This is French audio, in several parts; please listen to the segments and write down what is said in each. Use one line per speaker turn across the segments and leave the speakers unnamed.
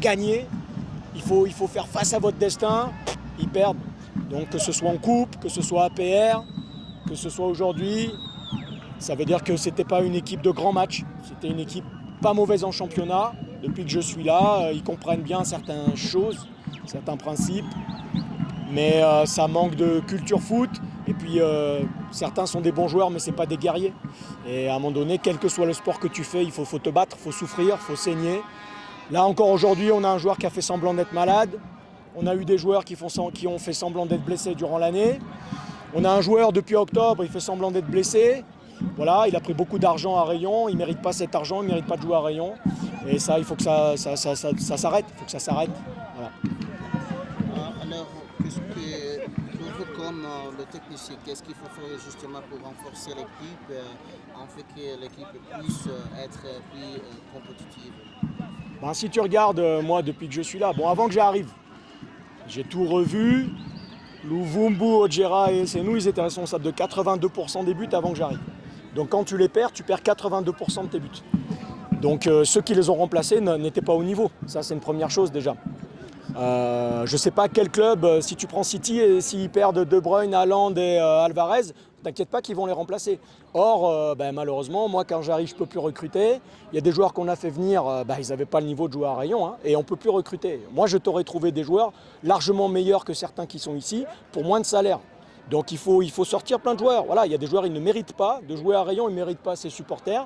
gagner, il faut faire face à votre destin, ils perdent. Donc que ce soit en coupe, que ce soit APR, que ce soit aujourd'hui, ça veut dire que c'était pas une équipe de grand match, c'était une équipe pas mauvaise en championnat. Depuis que je suis là, ils comprennent bien certaines choses, certains principes, mais ça manque de culture foot. Et puis certains sont des bons joueurs, mais c'est pas des guerriers. Et à un moment donné, quel que soit le sport que tu fais, il faut te battre, il faut souffrir, il faut saigner. Là encore aujourd'hui, on a un joueur qui a fait semblant d'être malade. On a eu des joueurs qui ont fait semblant d'être blessés durant l'année. On a un joueur depuis octobre, il fait semblant d'être blessé. Voilà, il a pris beaucoup d'argent à Rayon, il ne mérite pas cet argent, il ne mérite pas de jouer à Rayon. Et ça, il faut que ça s'arrête. Il faut que ça s'arrête. Voilà.
Alors, pour vous comme le technicien, qu'est-ce qu'il faut faire justement pour renforcer l'équipe, en fait que l'équipe puisse être plus compétitive?
Ben, si tu regardes, moi, depuis que je suis là, bon, avant que j'arrive, j'ai tout revu. Louvumbu, Ojera et Senou, ils étaient responsables de 82% des buts avant que j'arrive. Donc quand tu perds 82% de tes buts. Donc ceux qui les ont remplacés n'étaient pas au niveau. Ça, c'est une première chose déjà. Je ne sais pas quel club, si tu prends City et s'ils perdent De Bruyne, Haaland et Alvarez, t'inquiète pas qu'ils vont les remplacer. Or, malheureusement, moi quand j'arrive, je ne peux plus recruter. Il y a des joueurs qu'on a fait venir, ils n'avaient pas le niveau de joueur à Rayon, hein, et on ne peut plus recruter. Moi, je t'aurais trouvé des joueurs largement meilleurs que certains qui sont ici pour moins de salaire. Donc il faut sortir plein de joueurs. Voilà, il y a des joueurs, ils ne méritent pas de jouer à Rayon, ils ne méritent pas ses supporters,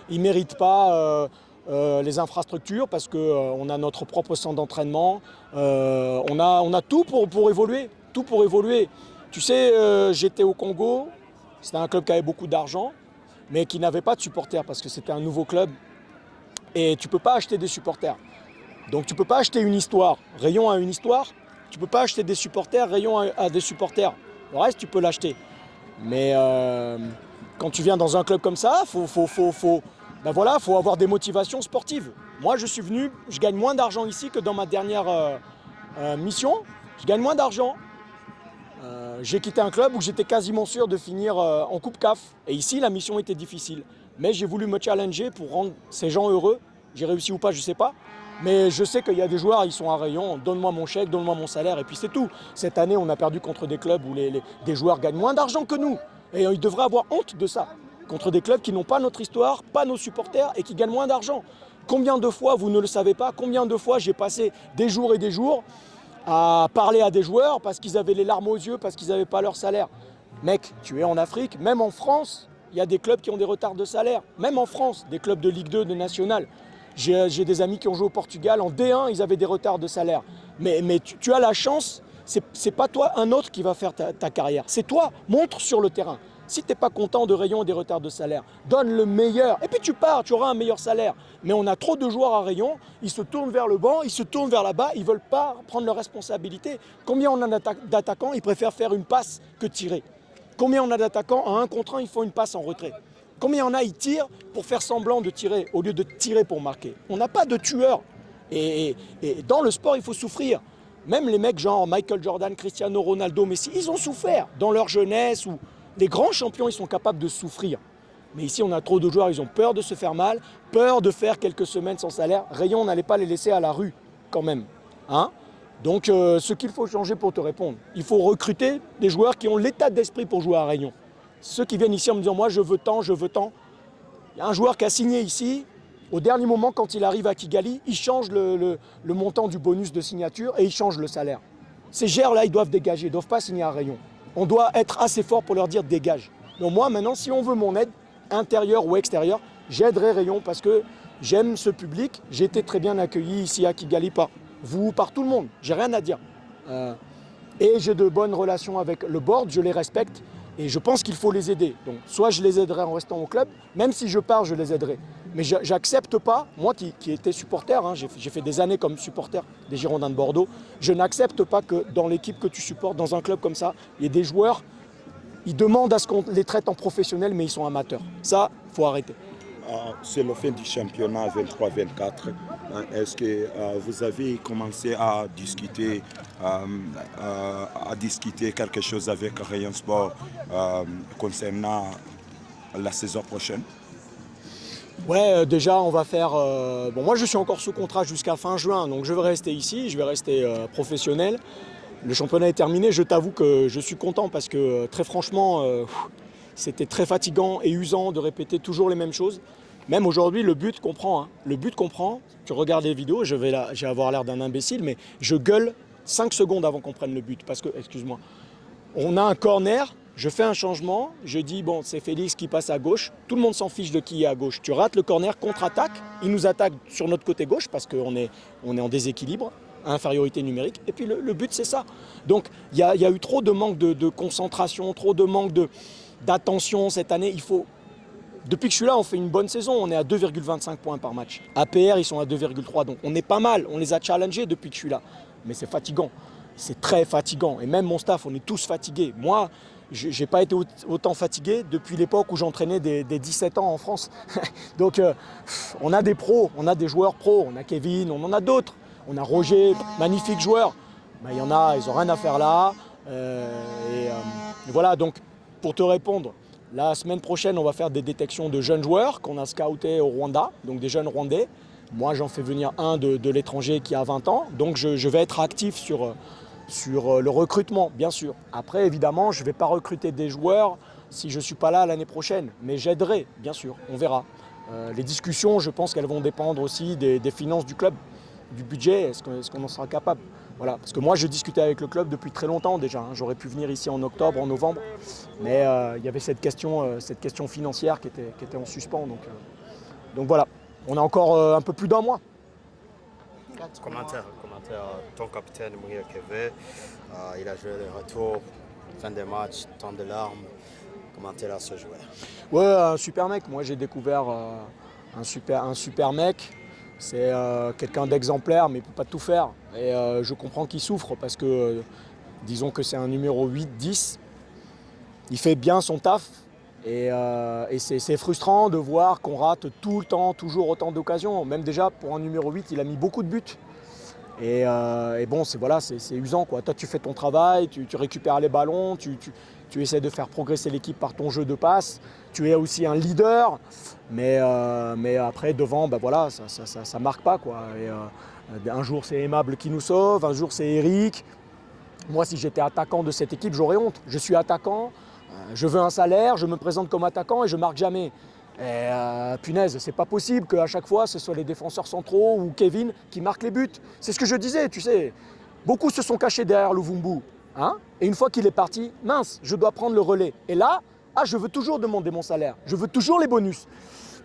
ils ne méritent pas les infrastructures parce qu'on a notre propre centre d'entraînement, on a tout pour évoluer, tout pour évoluer. Tu sais, j'étais au Congo, c'était un club qui avait beaucoup d'argent, mais qui n'avait pas de supporters parce que c'était un nouveau club. Et tu ne peux pas acheter des supporters. Donc tu ne peux pas acheter une histoire. Rayon a une histoire, tu ne peux pas acheter des supporters, Rayon a des supporters. Le reste, tu peux l'acheter. Mais quand tu viens dans un club comme ça, faut avoir des motivations sportives. Moi, je suis venu, je gagne moins d'argent ici que dans ma dernière mission. Je gagne moins d'argent. J'ai quitté un club où j'étais quasiment sûr de finir en Coupe CAF. Et ici, la mission était difficile. Mais j'ai voulu me challenger pour rendre ces gens heureux. J'ai réussi ou pas, je ne sais pas. Mais je sais qu'il y a des joueurs, ils sont à Rayon, donne-moi mon chèque, donne-moi mon salaire, et puis c'est tout. Cette année, on a perdu contre des clubs où des joueurs gagnent moins d'argent que nous. Et ils devraient avoir honte de ça. Contre des clubs qui n'ont pas notre histoire, pas nos supporters, et qui gagnent moins d'argent. Combien de fois, vous ne le savez pas, combien de fois j'ai passé des jours et des jours à parler à des joueurs parce qu'ils avaient les larmes aux yeux, parce qu'ils n'avaient pas leur salaire. Mec, tu es en Afrique, même en France, il y a des clubs qui ont des retards de salaire. Même en France, des clubs de Ligue 2, de National. J'ai des amis qui ont joué au Portugal, en D1, ils avaient des retards de salaire. Mais tu as la chance, c'est pas toi, un autre qui va faire ta carrière. C'est toi, montre sur le terrain. Si tu n'es pas content de Rayon et des retards de salaire, donne le meilleur. Et puis tu pars, tu auras un meilleur salaire. Mais on a trop de joueurs à Rayon, ils se tournent vers le banc, ils se tournent vers là-bas, ils ne veulent pas prendre leurs responsabilités. Combien on a d'attaquants, ils préfèrent faire une passe que tirer. Combien on a d'attaquants, à 1 contre 1, ils font une passe en retrait. Combien on a, ils tirent pour faire semblant de tirer, au lieu de tirer pour marquer. On n'a pas de tueurs. Et dans le sport, il faut souffrir. Même les mecs genre Michael Jordan, Cristiano Ronaldo, Messi, ils ont souffert dans leur jeunesse. Ou les grands champions, ils sont capables de souffrir. Mais ici, on a trop de joueurs, ils ont peur de se faire mal, peur de faire quelques semaines sans salaire. Rayon, on n'allait pas les laisser à la rue, quand même. Hein? Donc, ce qu'il faut changer pour te répondre, il faut recruter des joueurs qui ont l'état d'esprit pour jouer à Rayon. Ceux qui viennent ici en me disant « moi, je veux tant, je veux tant ». Il y a un joueur qui a signé ici, au dernier moment, quand il arrive à Kigali, il change le montant du bonus de signature et il change le salaire. Ces gères-là, ils doivent dégager, ils ne doivent pas signer à Rayon. On doit être assez fort pour leur dire « dégage ». Donc moi, maintenant, si on veut mon aide, intérieure ou extérieure, j'aiderai Rayon parce que j'aime ce public. J'ai été très bien accueilli ici à Kigali par vous, par tout le monde. J'ai rien à dire. Et j'ai de bonnes relations avec le board, je les respecte. Et je pense qu'il faut les aider. Donc, soit je les aiderai en restant au club, même si je pars, je les aiderai. Mais j'accepte pas, moi qui étais supporter, hein, j'ai fait des années comme supporter des Girondins de Bordeaux, je n'accepte pas que dans l'équipe que tu supportes, dans un club comme ça, il y ait des joueurs, ils demandent à ce qu'on les traite en professionnels, mais ils sont amateurs. Ça, il faut arrêter.
C'est la fin du championnat 23-24. Est-ce que vous avez commencé à discuter quelque chose avec Rayon Sport concernant la saison prochaine?
Ouais, déjà, on va faire... Bon, moi, je suis encore sous contrat jusqu'à fin juin, donc je vais rester ici, je vais rester professionnel. Le championnat est terminé, je t'avoue que je suis content parce que, très franchement, c'était très fatigant et usant de répéter toujours les mêmes choses. Même aujourd'hui, le but comprend. Hein. Le but comprend. Tu regardes les vidéos, je vais avoir l'air d'un imbécile, mais je gueule 5 secondes avant qu'on prenne le but. Parce que, excuse-moi, on a un corner, je fais un changement, je dis, bon, c'est Félix qui passe à gauche. Tout le monde s'en fiche de qui est à gauche. Tu rates le corner, contre-attaque. Il nous attaque sur notre côté gauche parce qu'on est en déséquilibre, infériorité numérique. Et puis le but, c'est ça. Donc, il y a eu trop de manque de concentration, trop de manque d'attention cette année. Depuis que je suis là, on fait une bonne saison. On est à 2,25 points par match. APR, ils sont à 2,3. Donc on est pas mal. On les a challengés depuis que je suis là. Mais c'est fatigant. C'est très fatigant. Et même mon staff, on est tous fatigués. Moi, je n'ai pas été autant fatigué depuis l'époque où j'entraînais des 17 ans en France. Donc on a des pros, on a des joueurs pros. On a Kevin, on en a d'autres. On a Roger, magnifique joueur. Ben, il y en a, ils n'ont rien à faire là. Et voilà, donc pour te répondre, la semaine prochaine, on va faire des détections de jeunes joueurs qu'on a scoutés au Rwanda, donc des jeunes Rwandais. Moi, j'en fais venir un de l'étranger qui a 20 ans, donc je vais être actif sur le recrutement, bien sûr. Après, évidemment, je ne vais pas recruter des joueurs si je ne suis pas là l'année prochaine, mais j'aiderai, bien sûr, on verra. Les discussions, je pense qu'elles vont dépendre aussi des finances du club, du budget, est-ce qu'on en sera capable. Voilà, parce que moi, je discutais avec le club depuis très longtemps déjà. Hein. J'aurais pu venir ici en octobre, en novembre, mais il y avait cette question financière qui était en suspens. Donc voilà, on a encore un peu plus d'un mois.
Commentaire, ton capitaine Mourir Keve, il a joué le retour, fin de match, temps de larmes. Comment tu as ce joueur?
Ouais, un super mec. Moi, j'ai découvert un super mec. C'est quelqu'un d'exemplaire, mais il ne peut pas tout faire. Et je comprends qu'il souffre parce que, disons que c'est un numéro 8-10. Il fait bien son taf. Et c'est frustrant de voir qu'on rate tout le temps, toujours autant d'occasions. Même déjà, pour un numéro 8, il a mis beaucoup de buts. Et bon, c'est usant, quoi. Toi, tu fais ton travail, tu récupères les ballons, tu essaies de faire progresser l'équipe par ton jeu de passe. Tu es aussi un leader, mais après, devant, ben voilà, ça marque pas, quoi. Et, un jour, c'est Aimable qui nous sauve, un jour, c'est Eric. Moi, si j'étais attaquant de cette équipe, j'aurais honte. Je suis attaquant, je veux un salaire, je me présente comme attaquant et je marque jamais. Et punaise, c'est pas possible qu'à chaque fois ce soit les défenseurs centraux ou Kevin qui marquent les buts. C'est ce que je disais, tu sais. Beaucoup se sont cachés derrière Luvumbu. Hein, et une fois qu'il est parti, mince, je dois prendre le relais. Et là, je veux toujours demander mon salaire. Je veux toujours les bonus.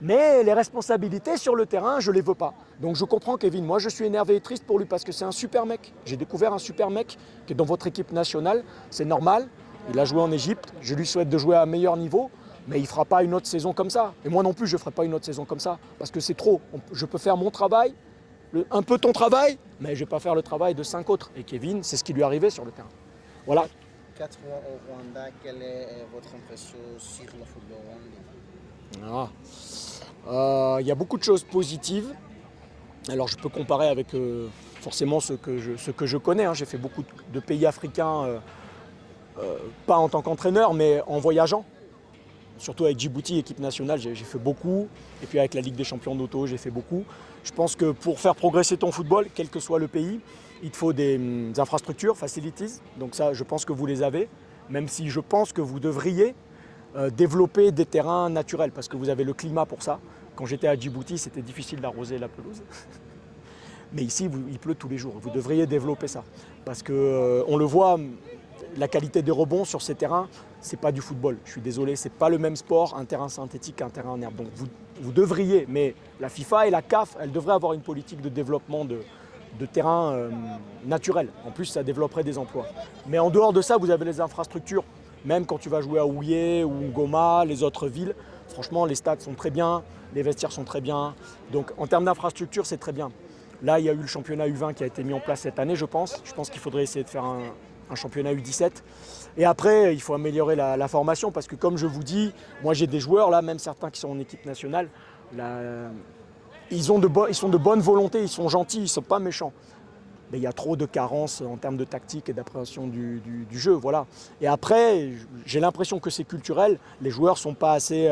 Mais les responsabilités sur le terrain, je ne les veux pas. Donc je comprends Kevin. Moi, je suis énervé et triste pour lui parce que c'est un super mec. J'ai découvert un super mec qui est dans votre équipe nationale. C'est normal. Il a joué en Égypte. Je lui souhaite de jouer à un meilleur niveau. Mais il ne fera pas une autre saison comme ça. Et moi non plus, je ne ferai pas une autre saison comme ça. Parce que c'est trop. Je peux faire mon travail, un peu ton travail, mais je ne vais pas faire le travail de 5 autres. Et Kevin, c'est ce qui lui arrivait sur le terrain. Voilà.
4 mois au Rwanda, quelle est votre impression sur le football rwandais?
Il y a beaucoup de choses positives. Alors je peux comparer avec forcément ce que je connais. Hein. J'ai fait beaucoup de pays africains, pas en tant qu'entraîneur, mais en voyageant. Surtout avec Djibouti, équipe nationale, j'ai fait beaucoup. Et puis avec la Ligue des champions d'auto, j'ai fait beaucoup. Je pense que pour faire progresser ton football, quel que soit le pays, il te faut des infrastructures, facilities. Donc ça, je pense que vous les avez. Même si je pense que vous devriez développer des terrains naturels, parce que vous avez le climat pour ça. Quand j'étais à Djibouti, c'était difficile d'arroser la pelouse. Mais ici, il pleut tous les jours. Vous devriez développer ça. Parce qu'on le voit, la qualité des rebonds sur ces terrains, c'est pas du football. Je suis désolé, c'est pas le même sport, un terrain synthétique qu'un terrain en herbe. Donc vous devriez, mais la FIFA et la CAF, elles devraient avoir une politique de développement de terrains naturels. En plus, ça développerait des emplois. Mais en dehors de ça, vous avez les infrastructures. Même quand tu vas jouer à Ouye ou Goma, les autres villes, franchement, les stades sont très bien, les vestiaires sont très bien. Donc en termes d'infrastructure, c'est très bien. Là, il y a eu le championnat U20 qui a été mis en place cette année, je pense. Je pense qu'il faudrait essayer de faire un championnat U17. Et après, il faut améliorer la formation parce que comme je vous dis, moi j'ai des joueurs, là, même certains qui sont en équipe nationale, là, ils sont de bonne volonté, ils sont gentils, ils ne sont pas méchants. Mais il y a trop de carences en termes de tactique et d'appréhension du jeu. Voilà. Et après, j'ai l'impression que c'est culturel. Les joueurs ne sont pas assez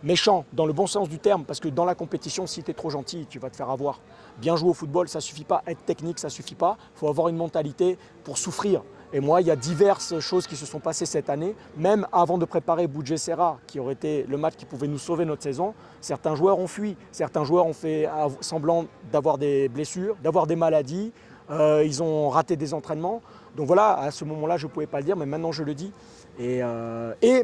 méchant, dans le bon sens du terme, parce que dans la compétition, si tu es trop gentil, tu vas te faire avoir. Bien jouer au football, ça ne suffit pas. Être technique, ça ne suffit pas. Il faut avoir une mentalité pour souffrir. Et moi, il y a diverses choses qui se sont passées cette année. Même avant de préparer Bugesera, qui aurait été le match qui pouvait nous sauver notre saison, certains joueurs ont fui. Certains joueurs ont fait semblant d'avoir des blessures, d'avoir des maladies. Ils ont raté des entraînements. Donc voilà, à ce moment-là, je ne pouvais pas le dire, mais maintenant je le dis. Et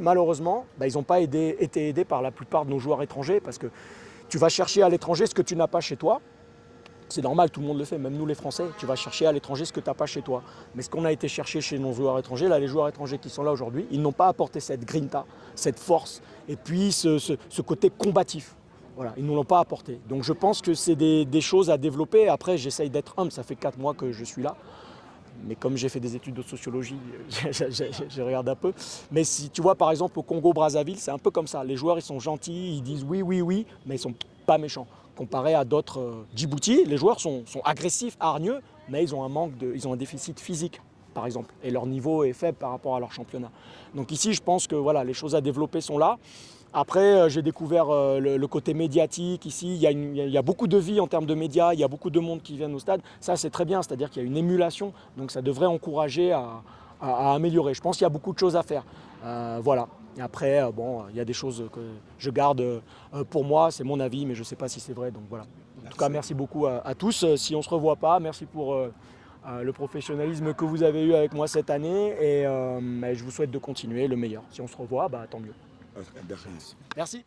malheureusement, ils n'ont pas été aidés par la plupart de nos joueurs étrangers, parce que tu vas chercher à l'étranger ce que tu n'as pas chez toi. C'est normal, tout le monde le fait, même nous les Français. Tu vas chercher à l'étranger ce que tu n'as pas chez toi. Mais ce qu'on a été chercher chez nos joueurs étrangers, là, les joueurs étrangers qui sont là aujourd'hui, ils n'ont pas apporté cette grinta, cette force, et puis ce côté combatif. Voilà, ils ne nous l'ont pas apporté. Donc je pense que c'est des choses à développer. Après, j'essaye d'être humble, ça fait 4 mois que je suis là. Mais comme j'ai fait des études de sociologie, je regarde un peu. Mais si tu vois, par exemple, au Congo-Brazzaville, c'est un peu comme ça. Les joueurs, ils sont gentils, ils disent oui, oui, oui, mais ils ne sont pas méchants. Comparé à d'autres Djibouti, les joueurs sont agressifs, hargneux, mais ils ont un déficit physique, par exemple. Et leur niveau est faible par rapport à leur championnat. Donc ici, je pense que voilà, les choses à développer sont là. Après, j'ai découvert le côté médiatique ici. Il y a beaucoup de vie en termes de médias, il y a beaucoup de monde qui vient au stade. Ça, c'est très bien, c'est-à-dire qu'il y a une émulation. Donc ça devrait encourager à améliorer. Je pense qu'il y a beaucoup de choses à faire. Voilà. Et après, il y a des choses que je garde pour moi, c'est mon avis, mais je ne sais pas si c'est vrai. Donc voilà. En tout cas, merci beaucoup à tous. Si on ne se revoit pas, merci pour le professionnalisme que vous avez eu avec moi cette année. Et je vous souhaite de continuer le meilleur. Si on se revoit, tant mieux. Merci.